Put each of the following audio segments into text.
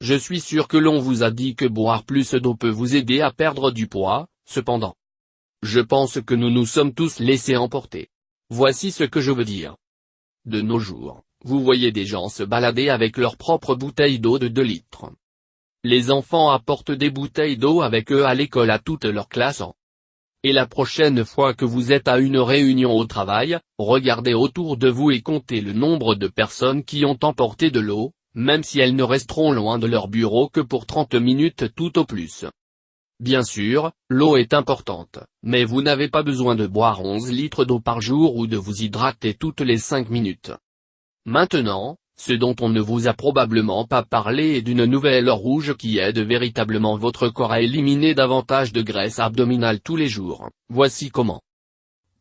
Je suis sûr que l'on vous a dit que boire plus d'eau peut vous aider à perdre du poids, cependant. Je pense que nous nous sommes tous laissés emporter. Voici ce que je veux dire. De nos jours, vous voyez des gens se balader avec leur propre bouteille d'eau de 2 litres. Les enfants apportent des bouteilles d'eau avec eux à l'école à toute leur classe. Et la prochaine fois que vous êtes à une réunion au travail, regardez autour de vous et comptez le nombre de personnes qui ont emporté de l'eau, même si elles ne resteront loin de leur bureau que pour 30 minutes tout au plus. Bien sûr, l'eau est importante, mais vous n'avez pas besoin de boire 11 litres d'eau par jour ou de vous hydrater toutes les 5 minutes. Maintenant, ce dont on ne vous a probablement pas parlé est d'une nouvelle rouge qui aide véritablement votre corps à éliminer davantage de graisse abdominale tous les jours. Voici comment.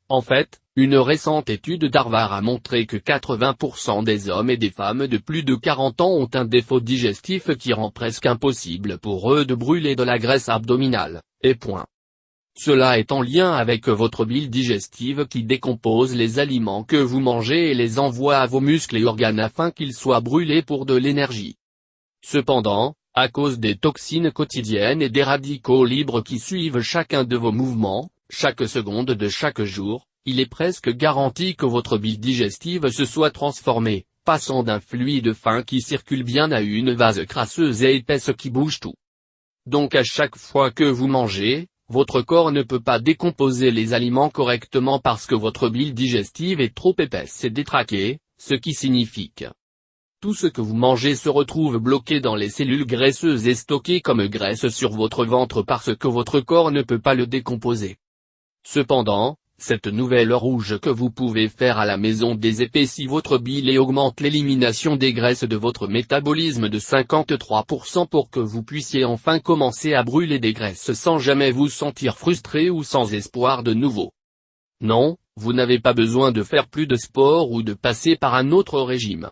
En fait, une récente étude d'Harvard a montré que 80% des hommes et des femmes de plus de 40 ans ont un défaut digestif qui rend presque impossible pour eux de brûler de la graisse abdominale, et point. Cela est en lien avec votre bile digestive qui décompose les aliments que vous mangez et les envoie à vos muscles et organes afin qu'ils soient brûlés pour de l'énergie. Cependant, à cause des toxines quotidiennes et des radicaux libres qui suivent chacun de vos mouvements, chaque seconde de chaque jour, il est presque garanti que votre bile digestive se soit transformée, passant d'un fluide fin qui circule bien à une vase crasseuse et épaisse qui bouge tout. Donc à chaque fois que vous mangez, votre corps ne peut pas décomposer les aliments correctement parce que votre bile digestive est trop épaisse et détraquée, ce qui signifie que tout ce que vous mangez se retrouve bloqué dans les cellules graisseuses et stocké comme graisse sur votre ventre parce que votre corps ne peut pas le décomposer. Cependant, cette nouvelle rouge que vous pouvez faire à la maison désépaissit votre bile et augmente l'élimination des graisses de votre métabolisme de 53% pour que vous puissiez enfin commencer à brûler des graisses sans jamais vous sentir frustré ou sans espoir de nouveau. Non, vous n'avez pas besoin de faire plus de sport ou de passer par un autre régime.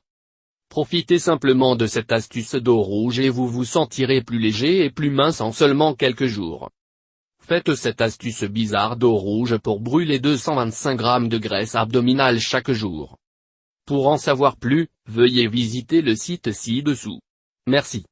Profitez simplement de cette astuce d'eau rouge et vous vous sentirez plus léger et plus mince en seulement quelques jours. Faites cette astuce bizarre d'eau rouge pour brûler 225 grammes de graisse abdominale chaque jour. Pour en savoir plus, veuillez visiter le site ci-dessous. Merci.